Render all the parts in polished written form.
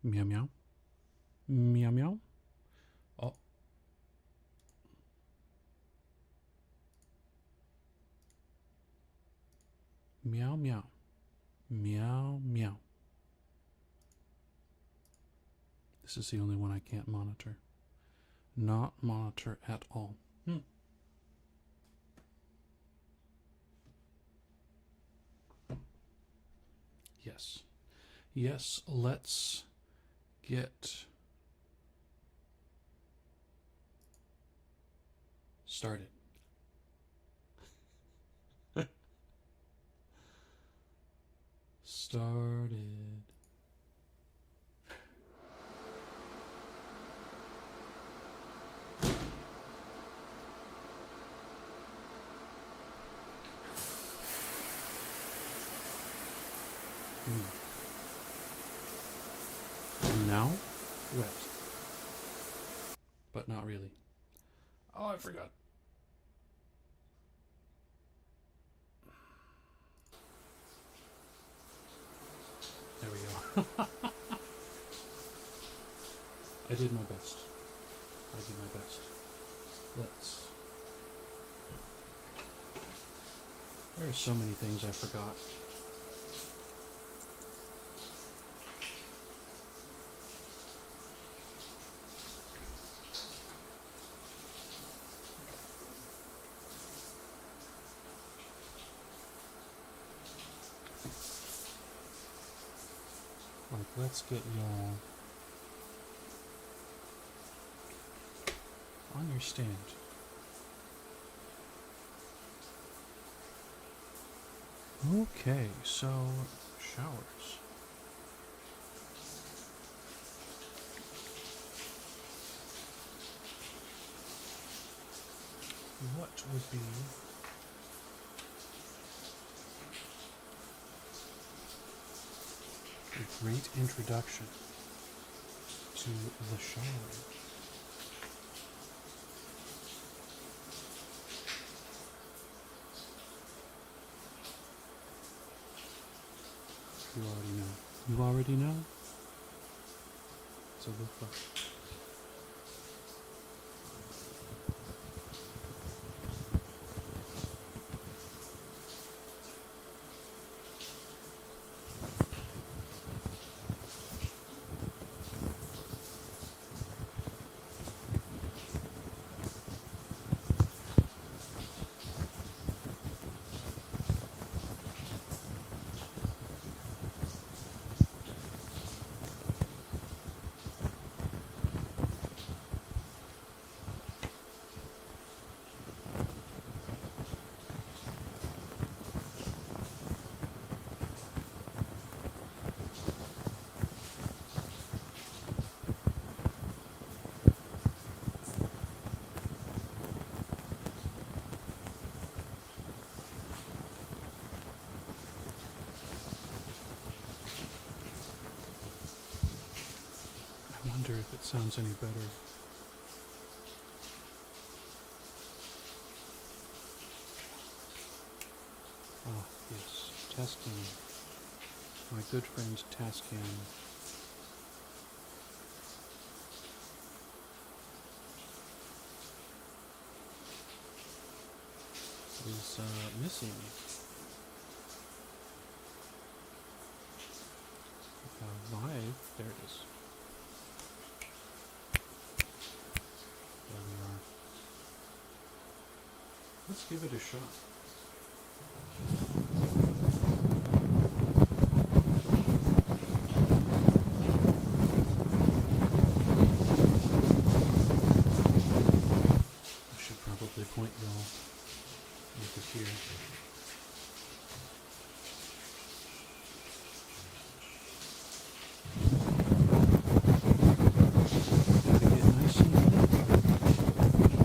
Meow meow. Meow meow. Oh. Meow meow. Meow meow. This is the only one I can't monitor. Not monitor at all. Yes. Yes, let's get started. Started. And now, wet. But not really. Oh, I forgot. There we go. I did my best. I did my best. Let's... There are so many things I forgot. Like, let's get y'all on your stand. Okay, so showers. What would be a great introduction to the shower? You already know. You already know? So look up. I wonder if it sounds any better. Ah, yes, Tascam. My good friend Tascam. Is missing. Live, there it is. There we are. Let's give it a shot. I should probably point y'all over here. Gotta get nice and clean.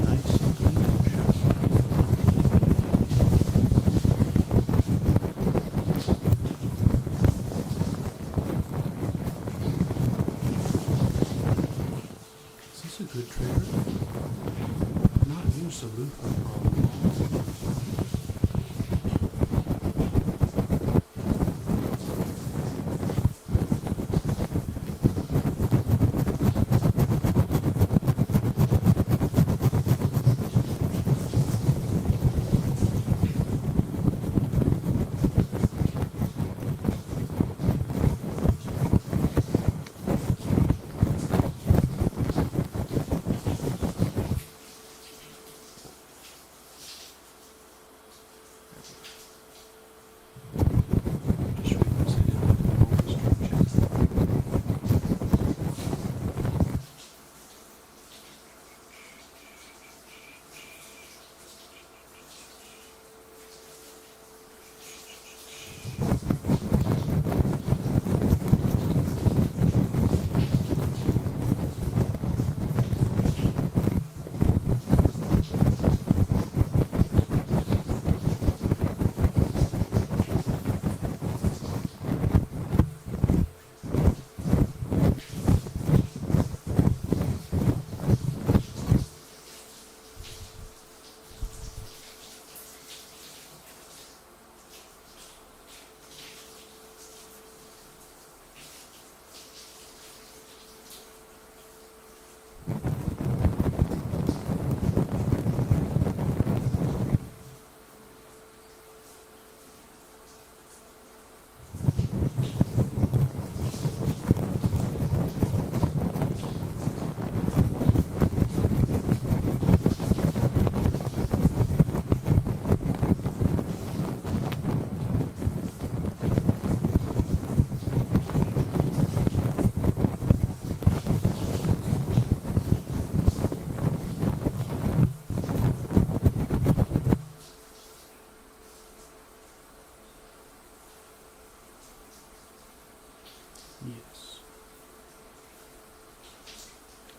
Nice and clean. Is this a good trigger? I've not used a loofah for a long time.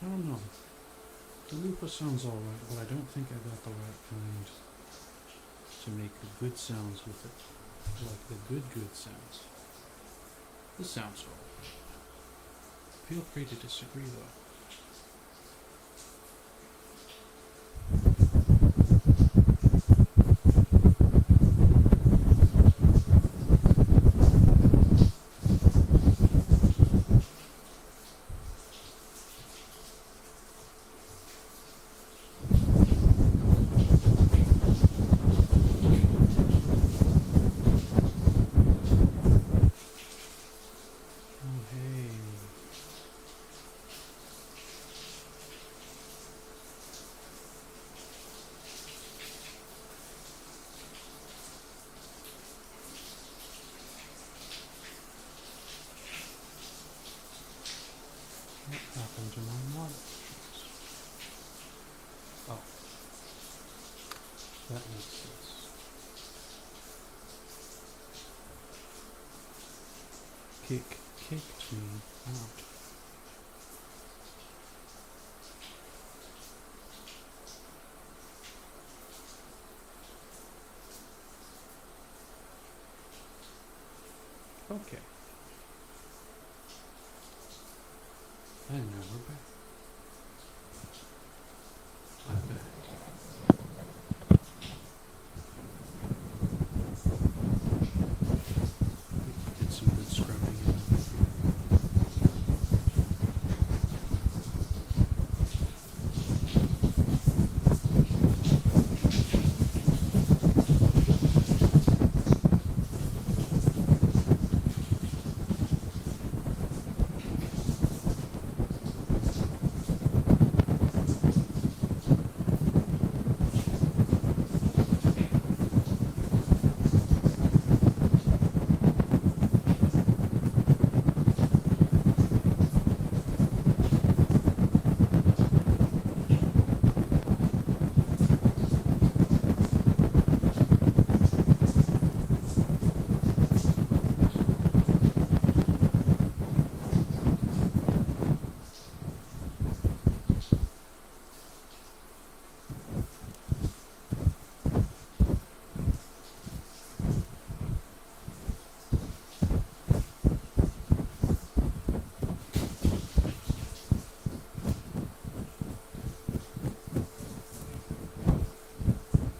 I don't know. The loofah sounds alright, but I don't think I got the right kind to make the good sounds with it. Like the good sounds. This sounds alright. Feel free to disagree though. Oh hey. What happened to my water? Oh, that makes sense. Kicked me out. Okay. And now we're back. I'm back. Did some good scrubbing in over here.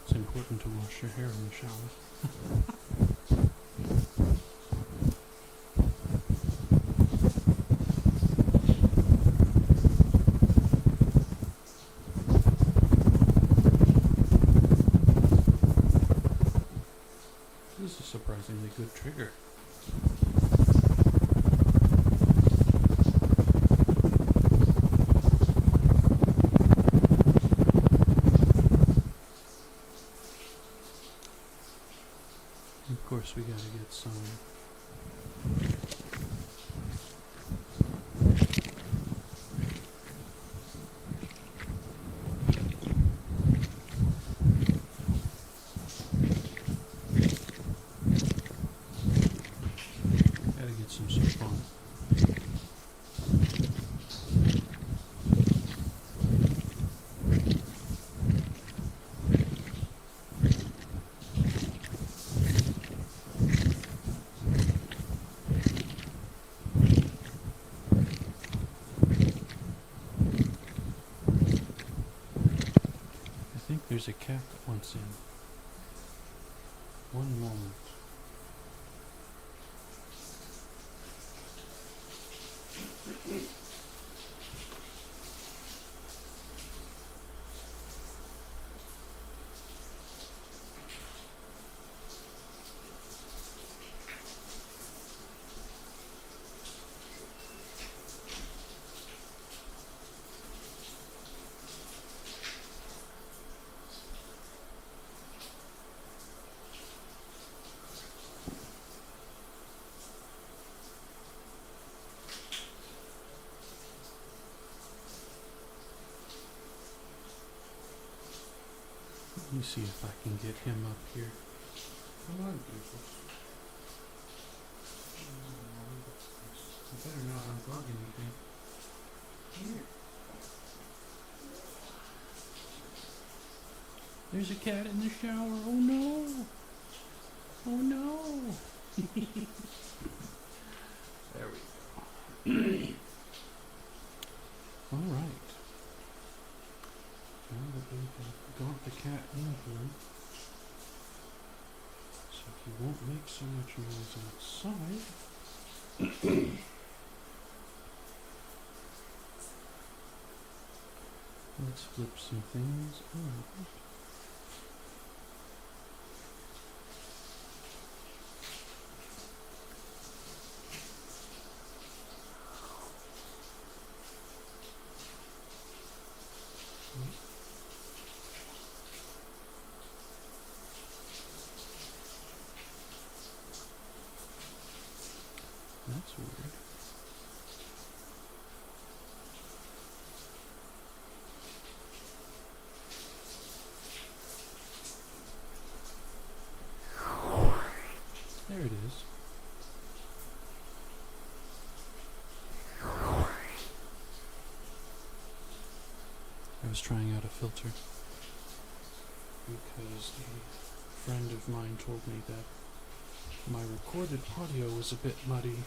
It's important to wash your hair in the shower. This is a surprisingly good trigger. Of course, we gotta get some. Gotta get some soap on it. I think there's a cat that wants in. One moment. Let me see if I can get him up here. Come on, people. I better not unplug anything. Here. There's a cat in the shower. Oh no! Oh no! There we go. Alright. Now that we have got the cat in here, so he won't make so much noise outside. Let's flip some things up. That's weird. There it is. I was trying out a filter because a friend of mine told me that my recorded audio was a bit muddy.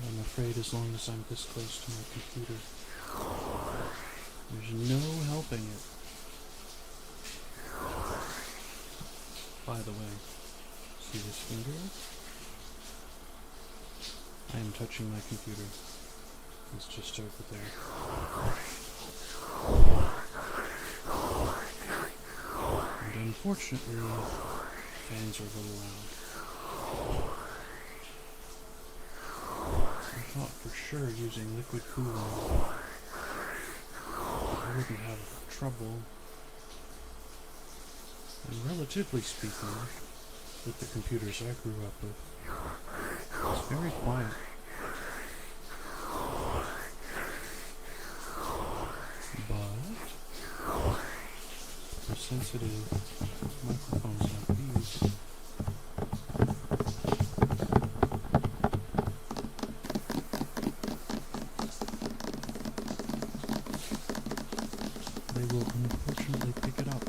I'm afraid as long as I'm this close to my computer, there's no helping it. By the way, see this finger? I am touching my computer. It's just over there. And unfortunately, fans are a little loud. I thought for sure using liquid cooling I wouldn't have trouble. And relatively speaking, with the computers I grew up with, it's very quiet. But for sensitive microphones like these, they will unfortunately pick it up.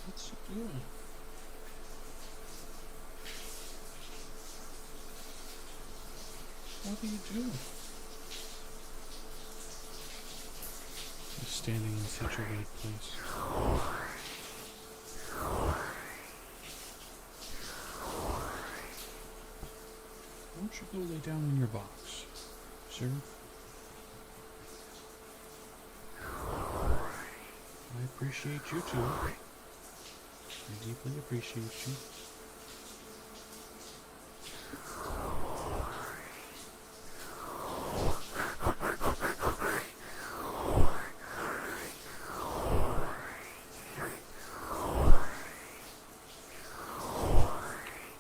What's it doing? What are you doing? He's standing in such a weird place. Why don't you go lay down in your box, sir? I appreciate you too. I deeply appreciate you.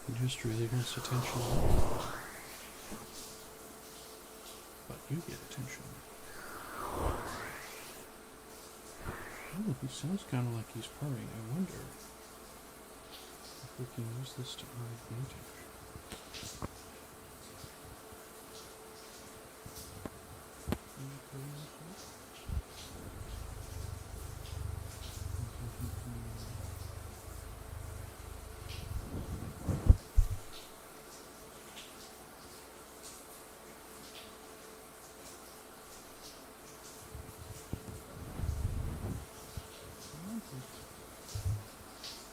He just really wants attention. But you get attention. Oh, he sounds kind of like he's purring. I wonder if we can use this to our advantage. Are you purring yourself?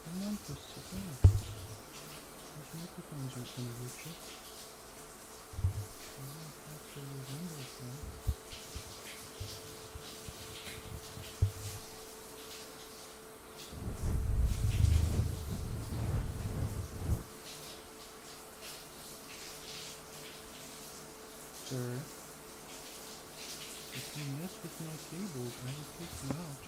Come on, Chris, sit down. Those microphones aren't going to reach you. You don't have to remember that. Sir, If you mess with my cables, I will kick you out.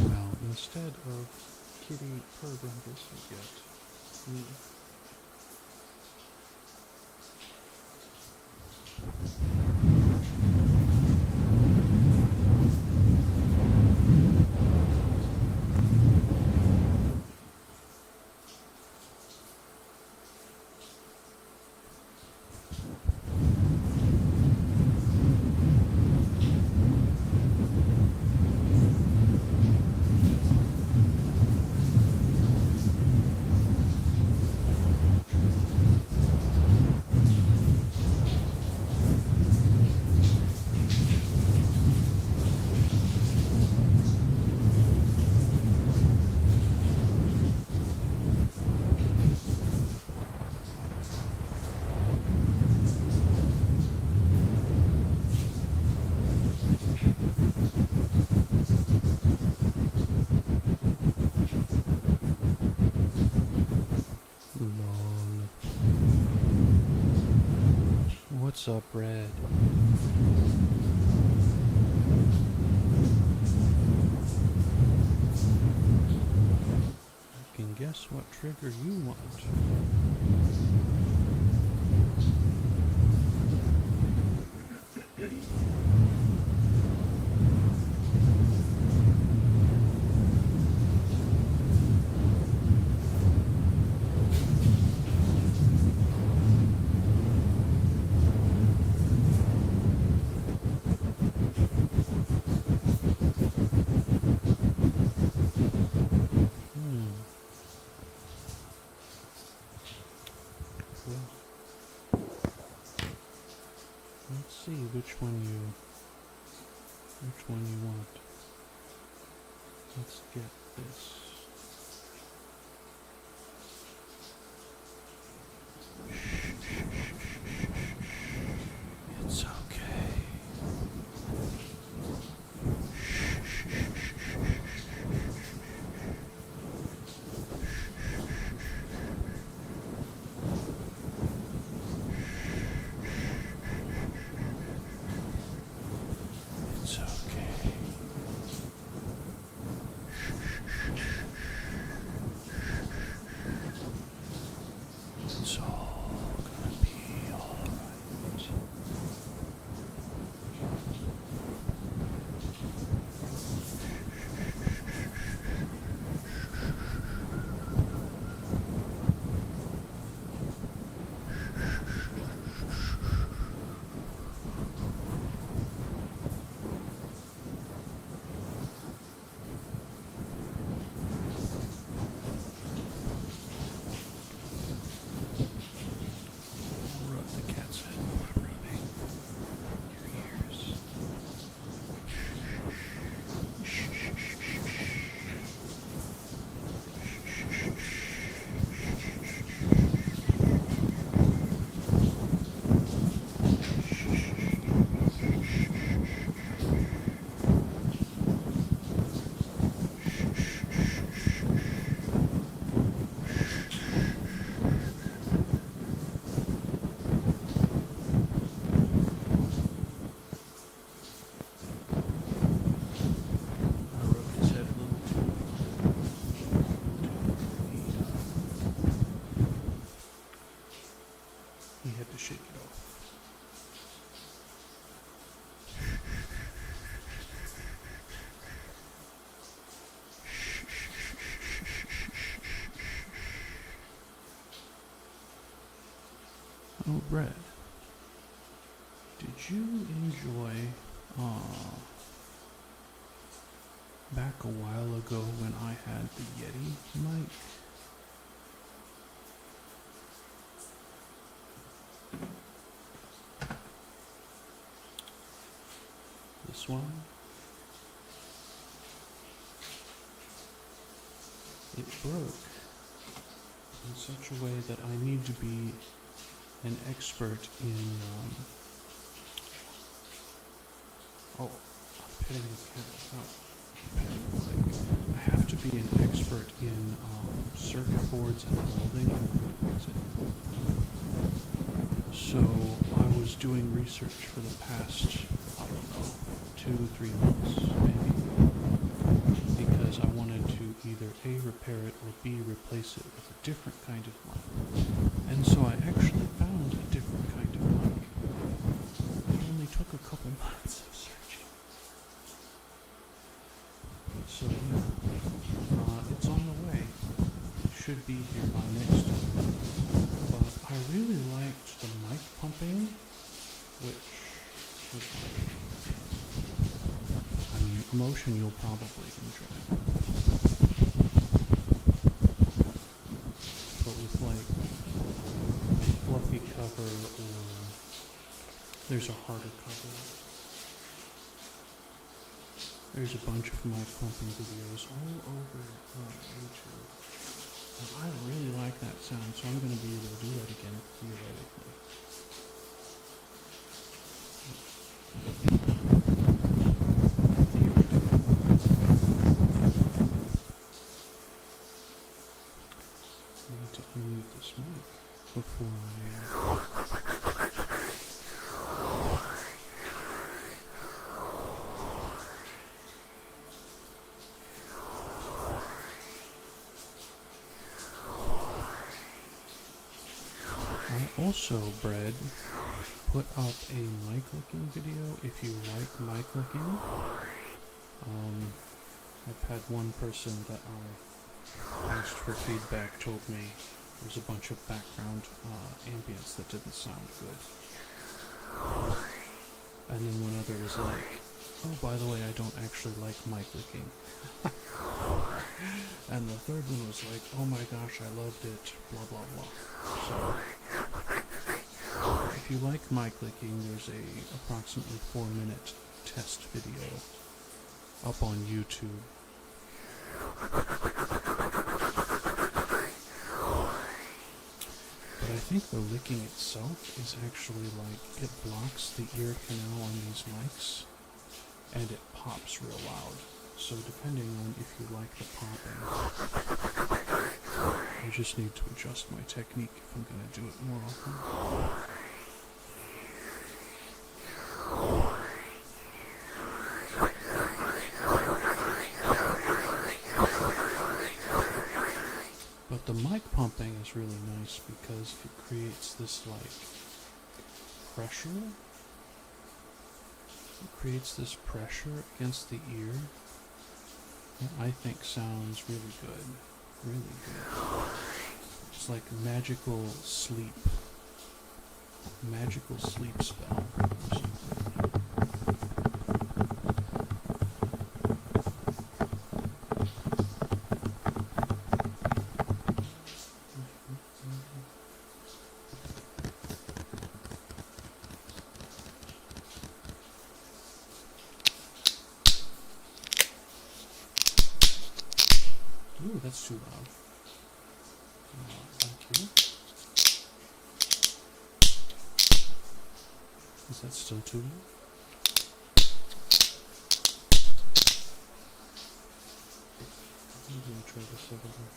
Well, instead of Kitty Purrumpus, you get me. Lol. What's up, Red? I can guess what trigger you want. Well, let's see which one you want. Let's get this. It's okay. It's okay. It's all gonna be alright. Rub the cat's head while I'm rubbing your ears. I rubbed his head a little too. He had to shake it off. Oh, Brett, did you enjoy, back a while ago when I had the Yeti mic? This one? It broke in such a way that I need to be an expert in Oh, I'm pitting the camera. I have to be an expert in circuit boards and welding in order to fix it. So I was doing research for the past, I don't know, 2-3 months maybe, because I wanted to either A, repair it, or B, replace it with a different kind of mic. And so I actually found a different kind of mic. It only took a couple months of searching. So yeah, it's on the way. It should be here by next week. But I really liked the mic pumping, which was like, I mean, Emotion you'll probably enjoy. But with like a fluffy cover, or there's a harder cover. There's a bunch of mic pumping videos all over YouTube. And I really like that sound, so I'm going to be able to do that again, theoretically. I need to unmute this mic before I also, Brad, put up a mic licking video if you like mic licking. I've had one person that I asked for feedback told me there's a bunch of background ambience that didn't sound good. And then one other was like, oh, by the way, I don't actually like mic licking. And the third one was like, oh my gosh, I loved it, blah blah blah. So if you like mic licking, there's a approximately 4-minute test video up on YouTube. But I think the licking itself is actually like, it blocks the ear canal on these mics and it pops real loud. So depending on if you like the popping, I just need to adjust my technique if I'm going to do it more often. But the mic pumping is really nice because it creates this like pressure. It creates this pressure against the ear that I think sounds really good. Really good. It's like magical sleep. Magical sleep spell or something. Ooh, that's too loud. Thank you. Is that still too loud? I'm going to try this over here.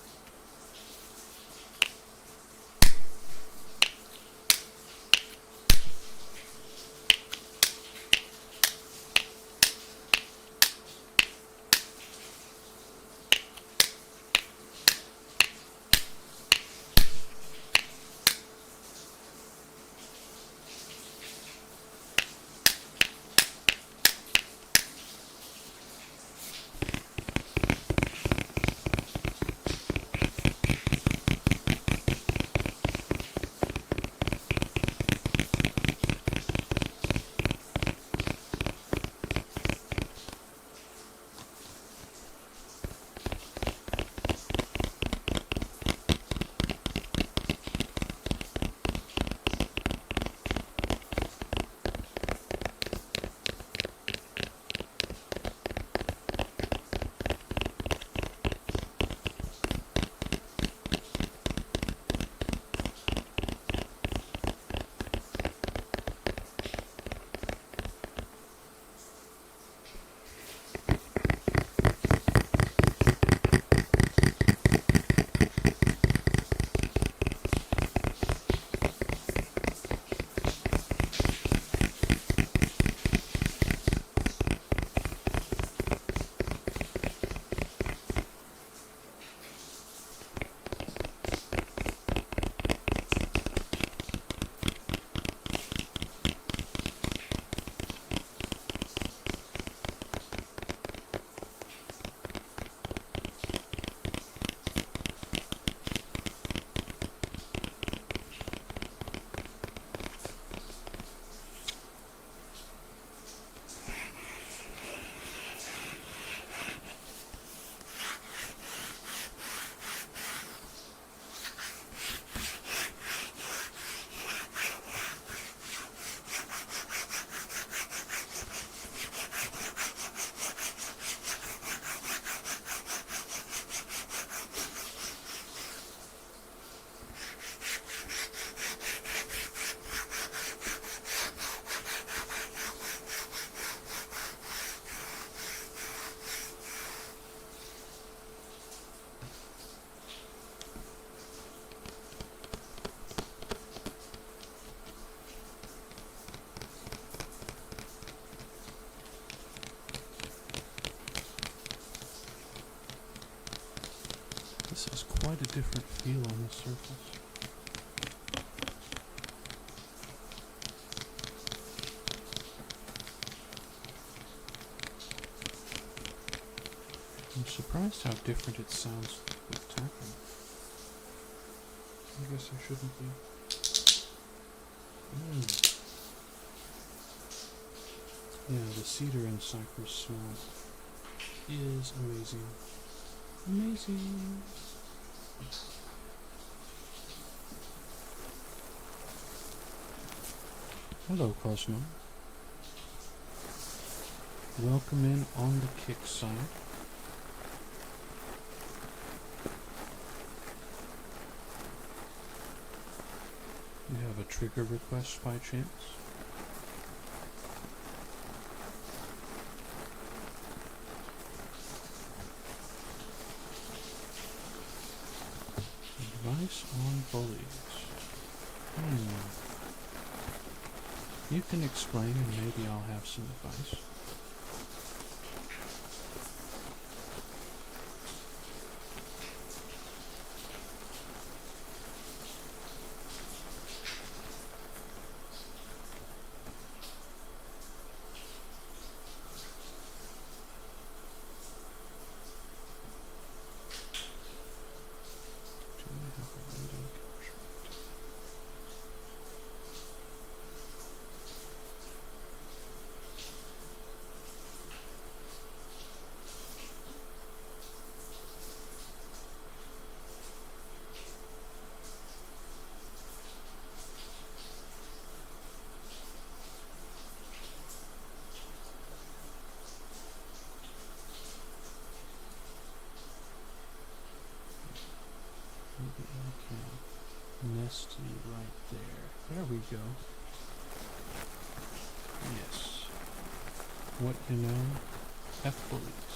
different feel on the surface. I'm surprised how different it sounds with tapping. I guess I shouldn't be. Yeah, the cedar and cypress smell is amazing. Amazing! Hello, Cosmo. Welcome in on the kick side. You have a trigger request by chance? Advice on bullies. You can explain and maybe I'll have some advice. Nesty right there. There we go. Yes. What you know? F bullies.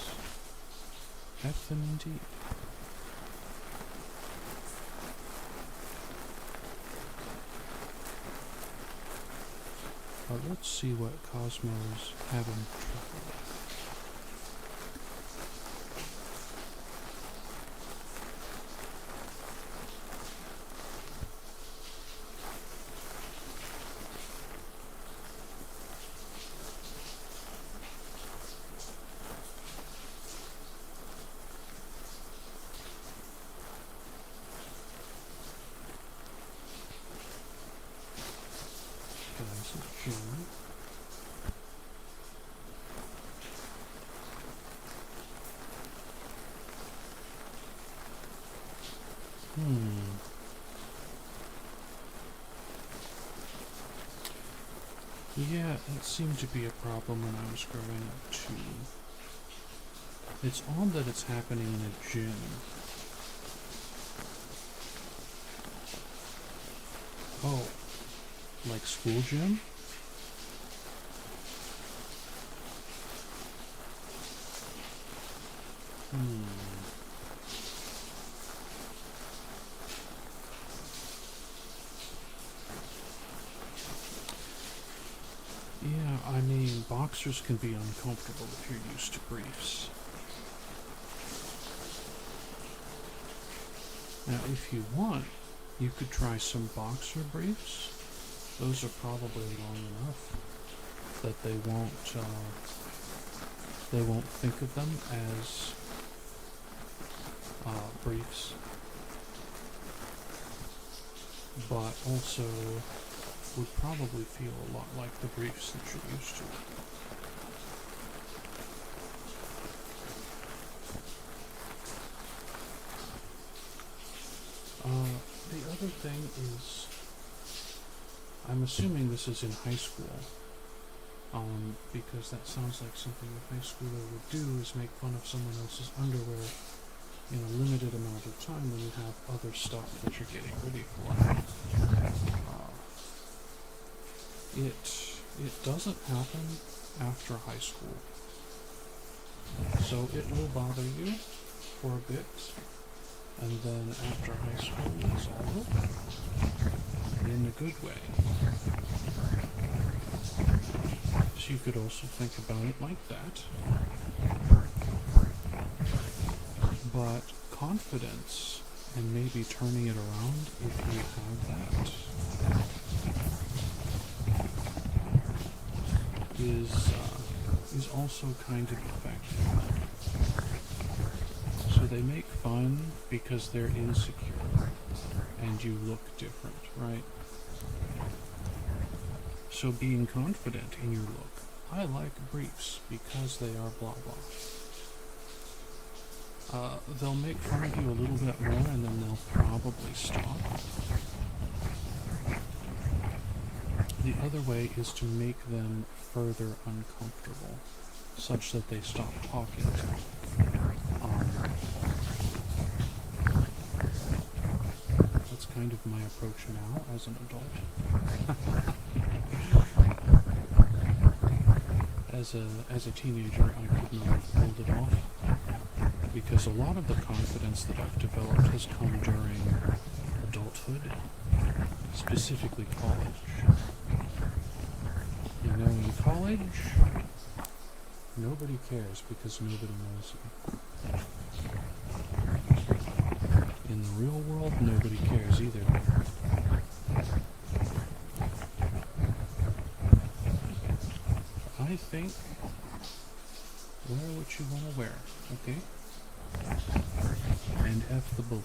F them indeed. But let's see what Cosmo's having trouble with. Yeah, that seemed to be a problem when I was growing up too. It's odd that it's happening in a gym. Oh, like school gym? Yeah, I mean, boxers can be uncomfortable if you're used to briefs. Now, if you want, you could try some boxer briefs. Those are probably long enough that they won't think of them as briefs, but also would probably feel a lot like the briefs that you're used to. The other thing is, I'm assuming this is in high school, because that sounds like something a high schooler would do, is make fun of someone else's underwear in a limited amount of time when you have other stuff that you're getting ready for. It doesn't happen after high school, so it will bother you for a bit, and then after high school it's all over, in a good way. So you could also think about it like that. But confidence and maybe turning it around if you have that is also kind of effective. So they make fun because they're insecure and you look different, right? So being confident in your look. I like briefs because they are blah blah. They'll make fun of you a little bit more and then they'll probably stop. The other way is to make them further uncomfortable, such that they stop talking. That's kind of my approach now as an adult. As a teenager, I could not have pulled it off, because a lot of the confidence that I've developed has come during adulthood, specifically college. You know, in college, nobody cares because nobody knows you. In the real world, nobody cares either. I think wear what you want to wear, okay? And F the bullies.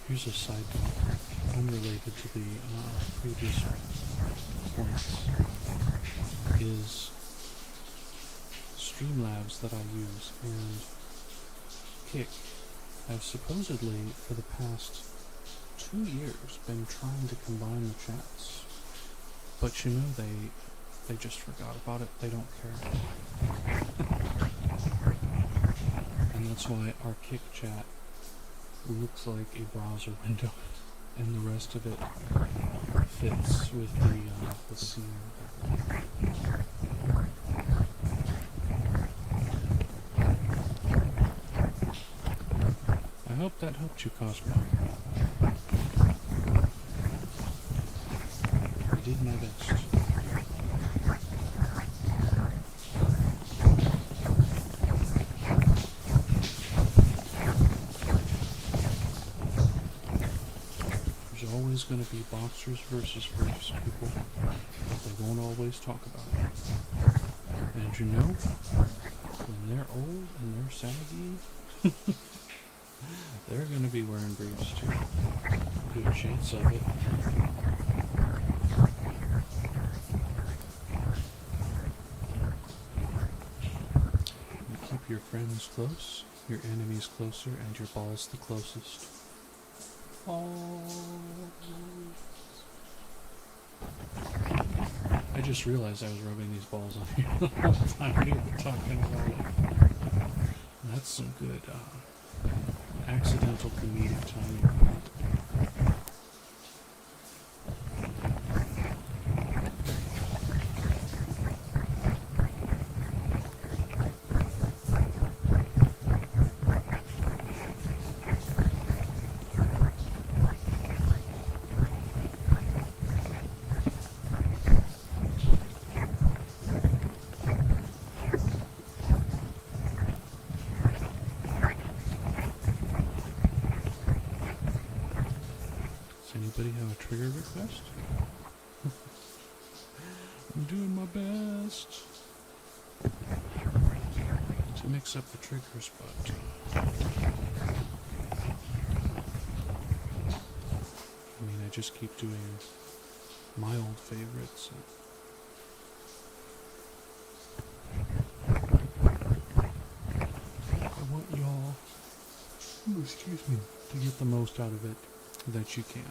Here's a side note, unrelated to the previous points, is Streamlabs that I use and Kick have supposedly, for the past 2 years, been trying to combine the chats. But you know, they just forgot about it. They don't care. And that's why our Kick chat looks like a browser window, and the rest of it fits with the scene. I hope that helped you, Cosmo. I did my best. Always going to be boxers versus briefs, people. They won't always talk about it. And you know, when they're old and they're saggy, they're going to be wearing briefs too. Good chance of it. You keep your friends close, your enemies closer, and your balls the closest. I just realized I was rubbing these balls on here the whole time we were talking about it. That's some good accidental comedic timing. Anybody have a trigger request? I'm doing my best to mix up the triggers, but I mean, I just keep doing my old favorites. I want y'all, excuse me, to get the most out of it that you can.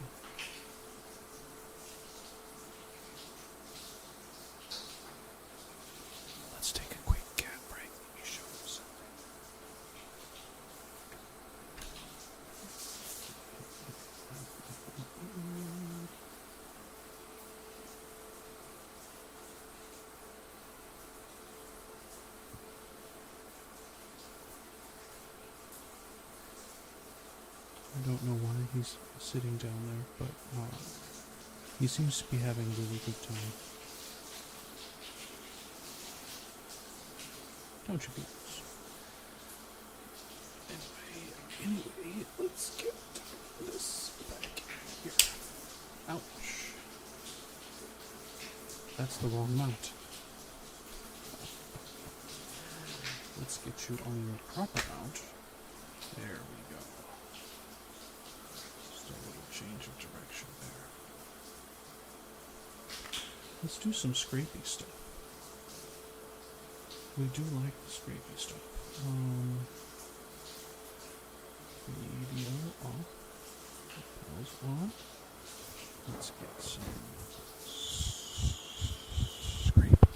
Let's take a quick cat break. Let me show you something. I don't know why he's sitting down there, but he seems to be having a really good time. Don't you, Beatles? Anyway, let's get this back here. Ouch. That's the wrong mount. Let's get you on your proper mount. There we go. Just a little change of direction there. Let's do some scrapey stuff. We do like the scrapey stuff. Radio off. Bells on. Let's get some scrape.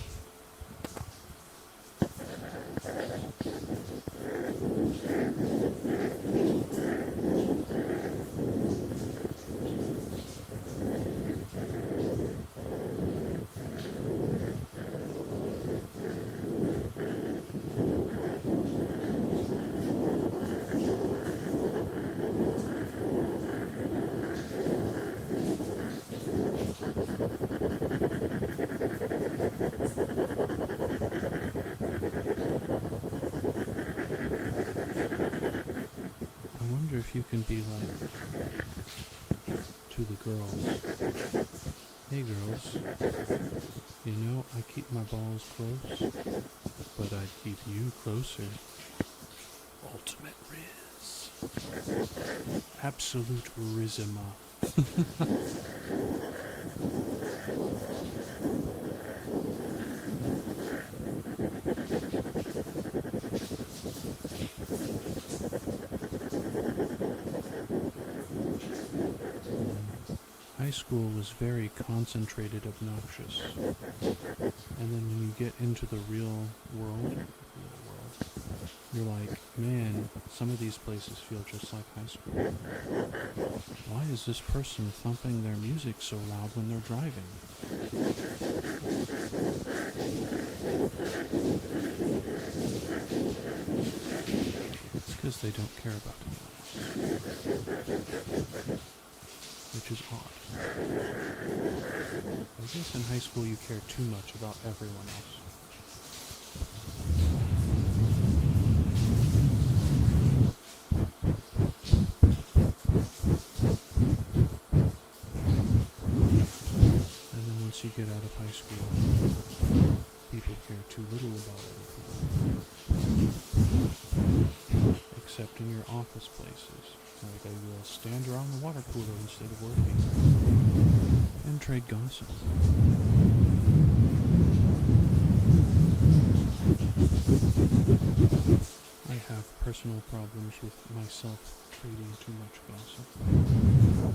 I wonder if you can be like to the girls. Hey girls, you know I keep my balls close, but I'd keep you closer. Ultimate Riz. Absolute Rizima. High school was very concentrated obnoxious. And then when you get into the real world, you're like, man, some of these places feel just like high school. Why is this person thumping their music so loud when they're driving? It's because they don't care about anyone else. Which is odd. I guess in high school you care too much about everyone else. And then once you get out of high school, people care too little about everything. Except in your office places. Like they will stand around the water cooler instead of working. And trade gossip. I have personal problems with myself trading too much gossip.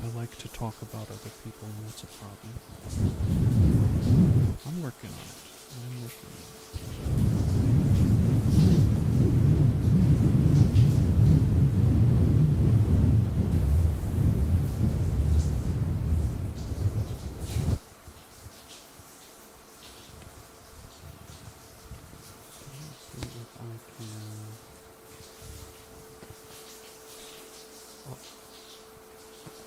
I like to talk about other people and that's a problem. I'm working on it.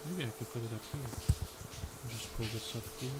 Maybe I could put it up here. I'll just pull this up here.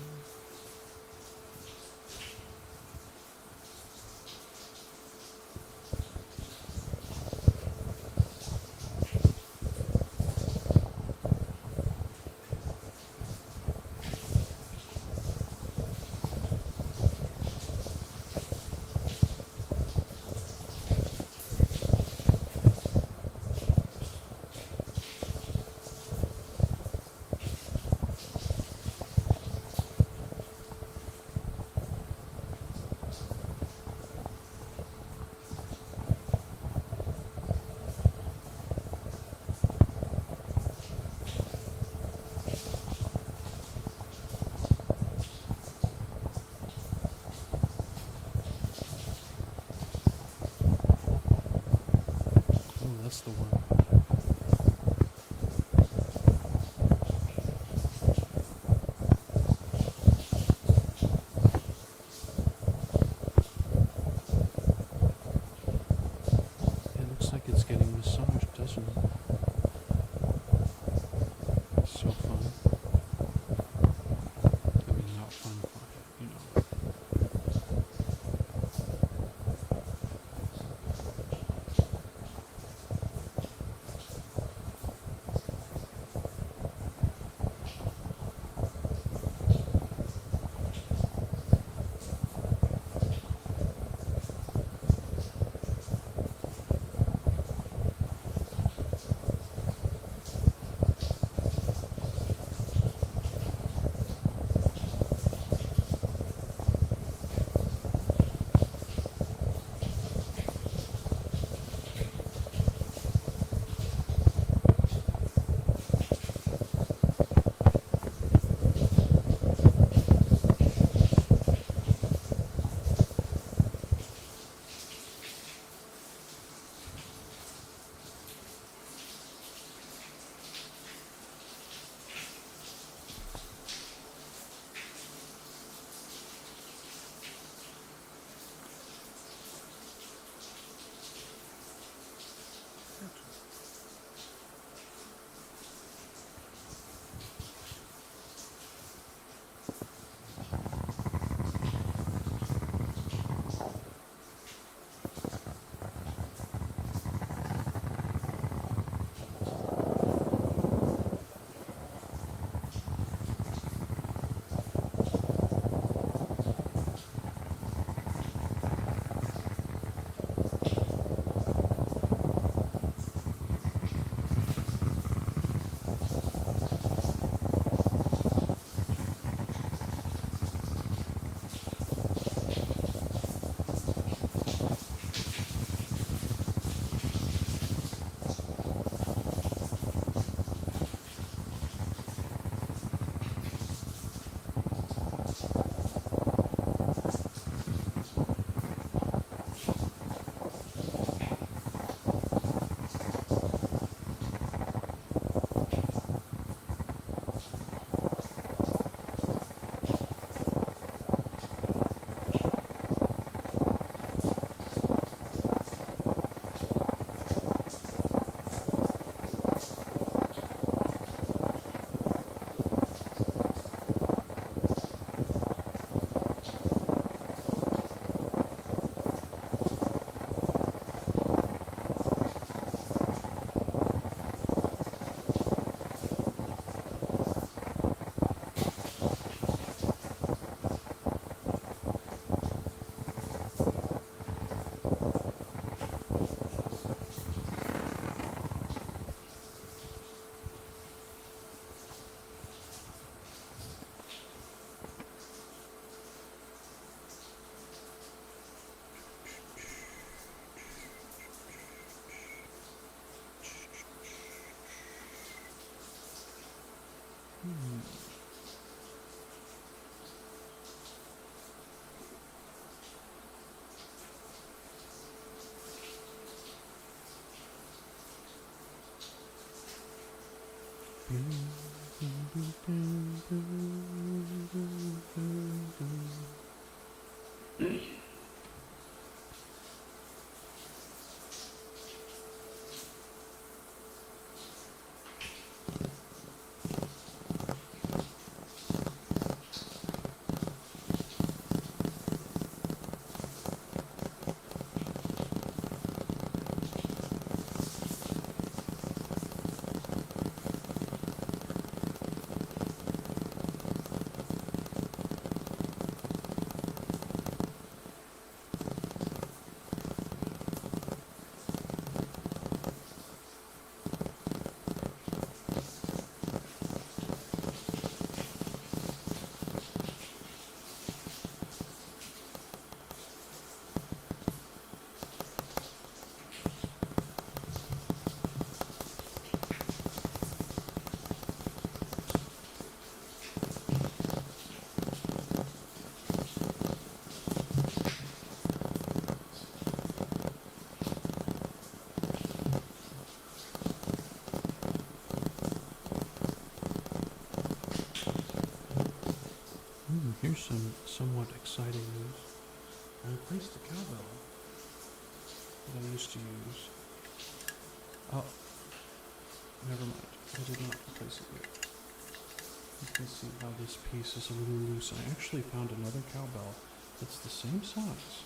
Hmm. Here's some somewhat exciting news. I replaced the cowbell that I used to use. Oh, never mind. I did not replace it yet. You can see how this piece is a little loose. I actually found another cowbell that's the same size.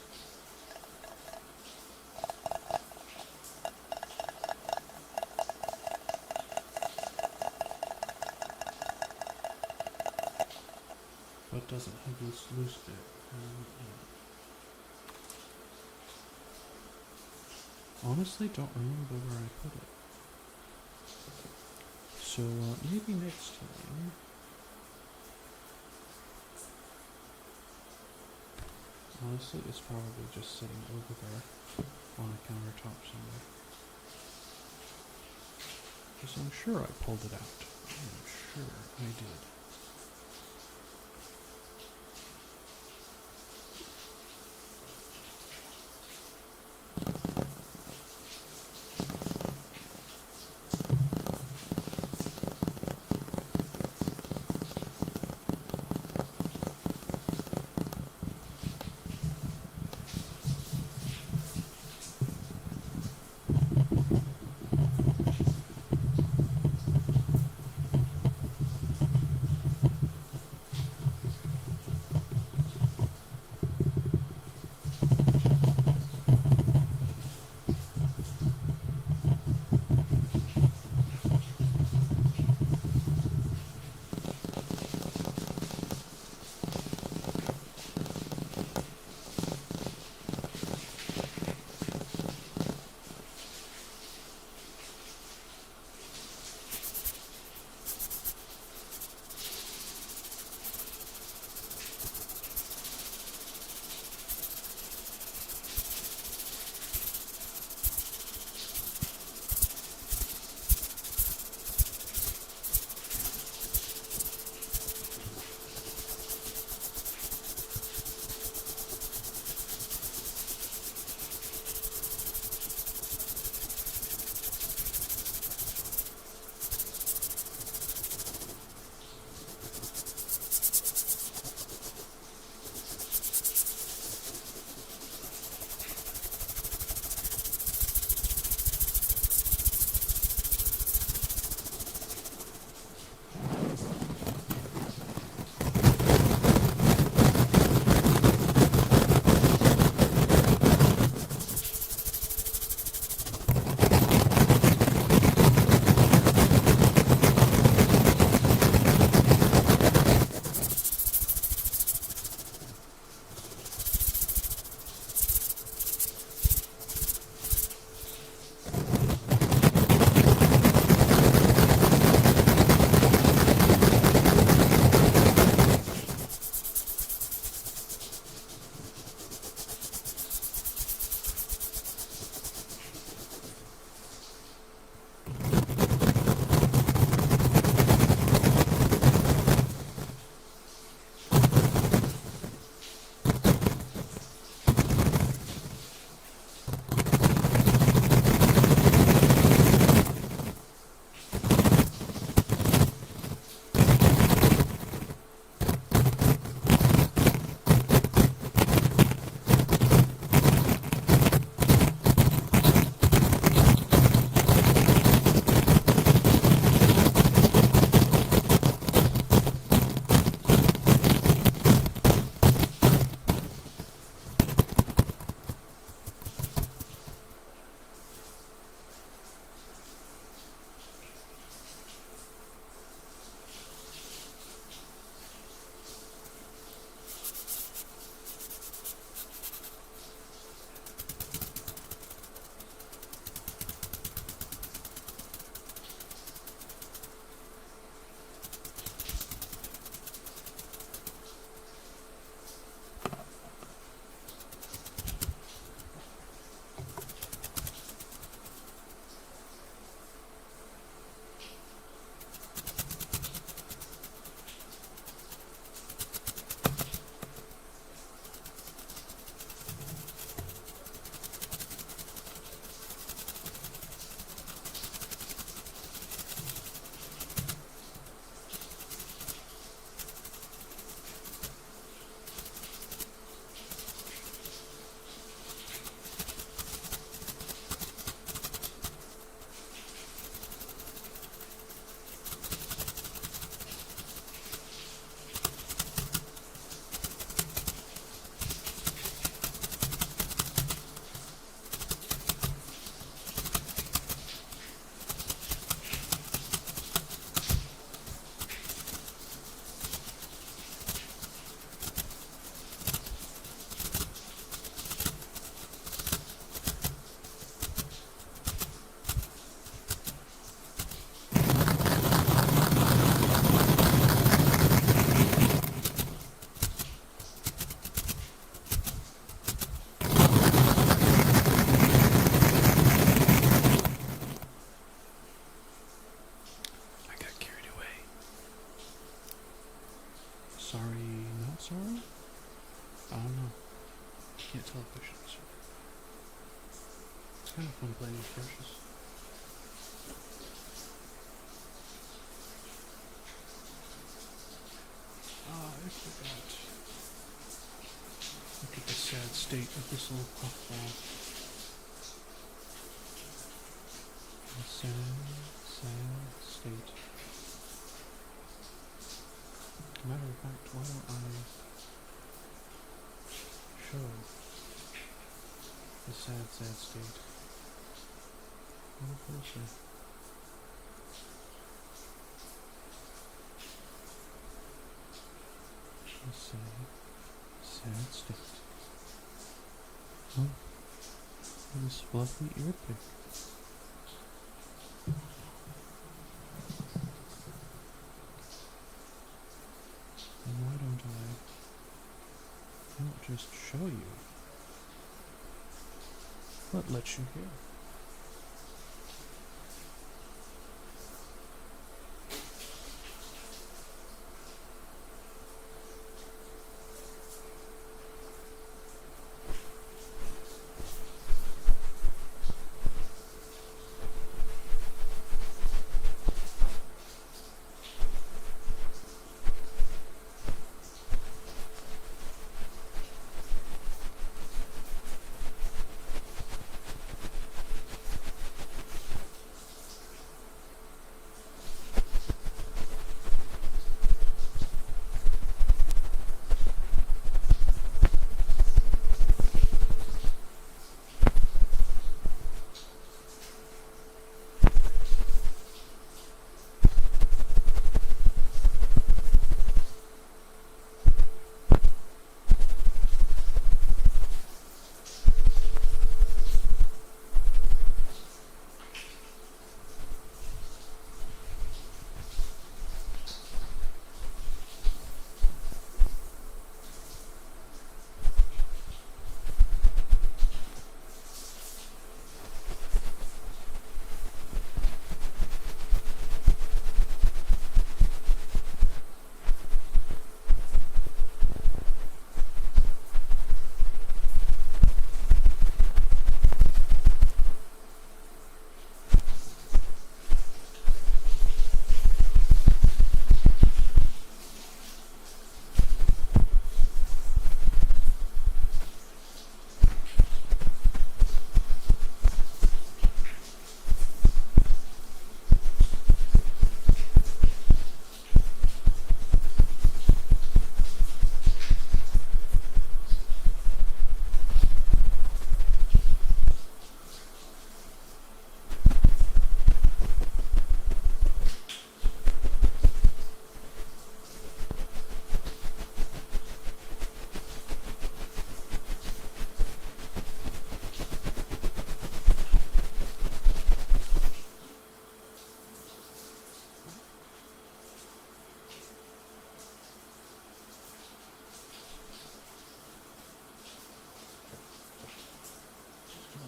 But doesn't have this loose bit. Honestly, don't remember where I put it. So maybe next time. Honestly, it's probably just sitting over there on a countertop somewhere. Because I'm sure I pulled it out. I'm sure I did. Sorry, not sorry? I don't know. Can't tell if I should be sorry. It's kind of fun playing with brushes. I forgot. Look at the sad state of this little puffball. A sad state. Matter of fact, why don't I show the sad state a little closer? Sad state. Oh, this fluffy ear pick. And why don't I not just show you, but let you hear?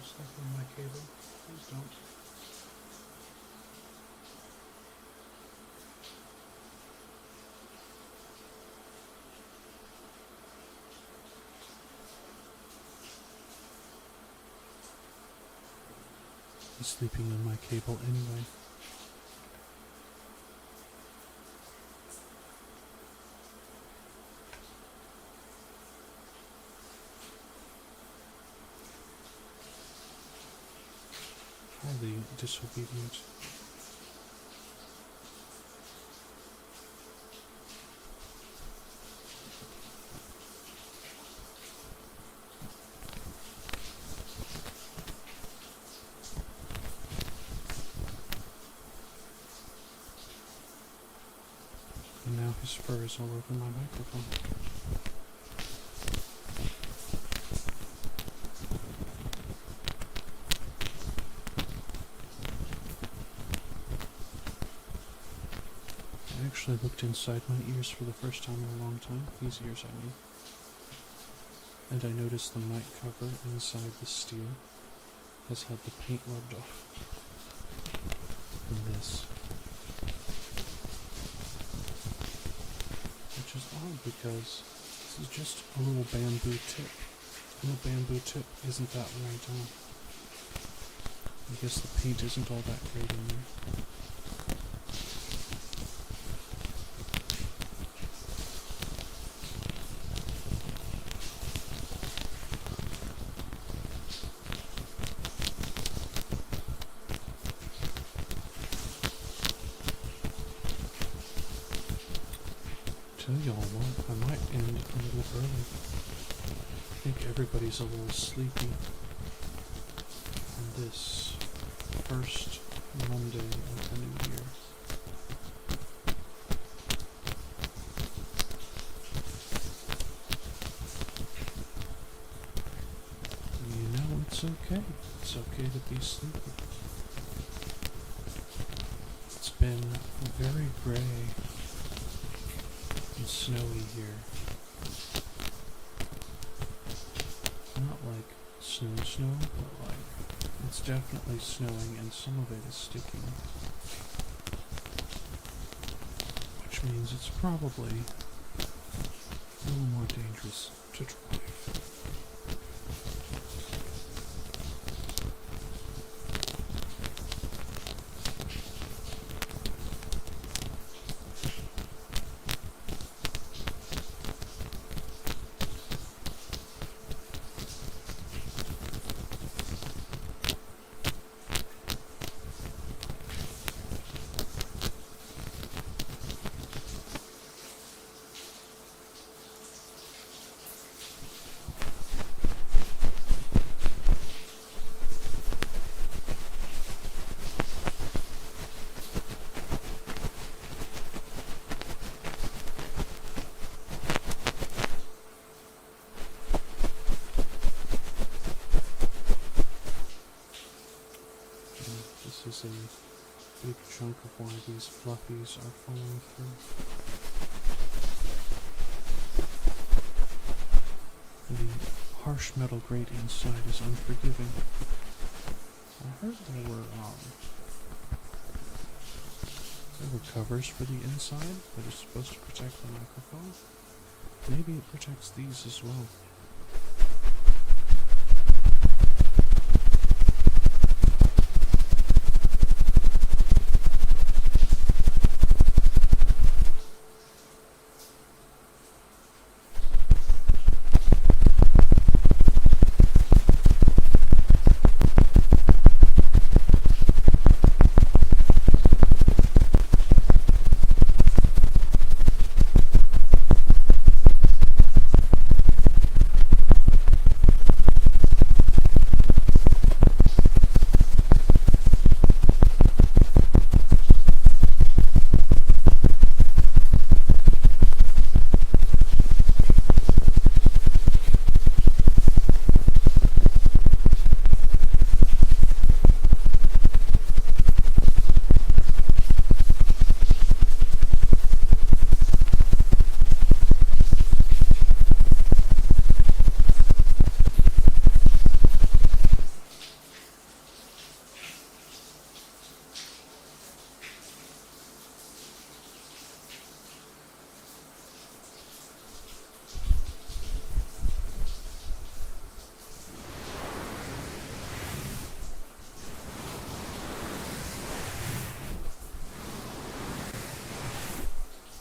Stuff on my cable. Please don't. He's sleeping on my cable anyway. Highly disobedient. And now his fur is all over my microphone. I actually looked inside my ears for the first time in a long time. These ears, I mean. And I noticed the mic cover inside the steel has had the paint rubbed off. And this. Which is odd because this is just a little bamboo tip. And the bamboo tip isn't that right on. I guess the paint isn't all that great in there. Tell y'all what, I might end a little early. I think everybody's a little sleepy on this first Monday of the new year. You know, it's okay. It's okay to be sleepy. It's been very gray and snowy here. Not like snow, but like it's definitely snowing and some of it is sticking. Which means it's probably a little more dangerous to drive. This is a big chunk of why these fluffies are falling through. The harsh metal grate inside is unforgiving. I heard there were covers for the inside that are supposed to protect the microphone. Maybe it protects these as well.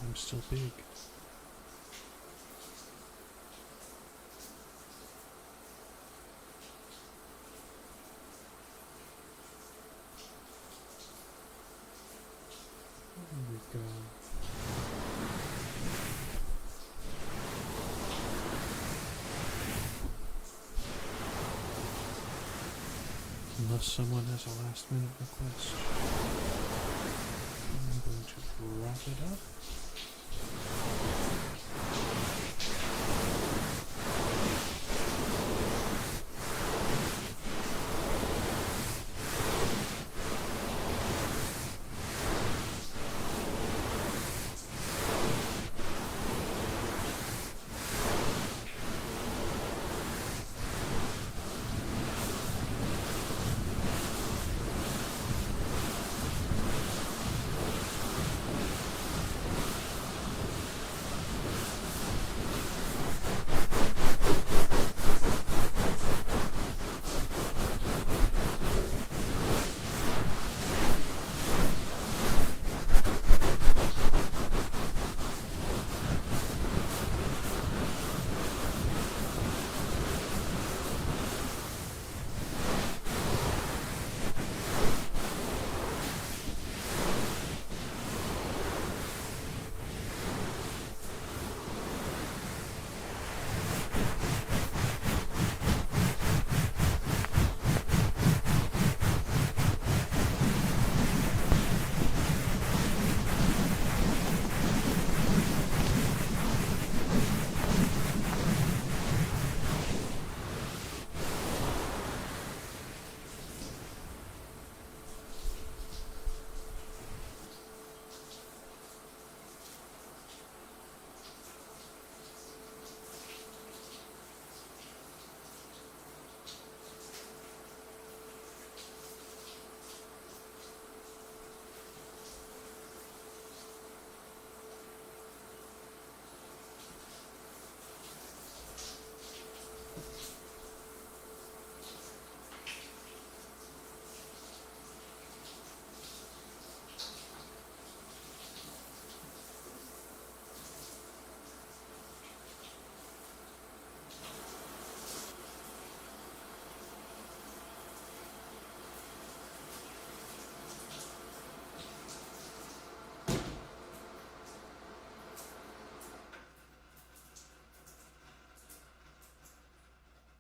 I'm still big. There we go. Unless someone has a last minute request, I'm going to wrap it up.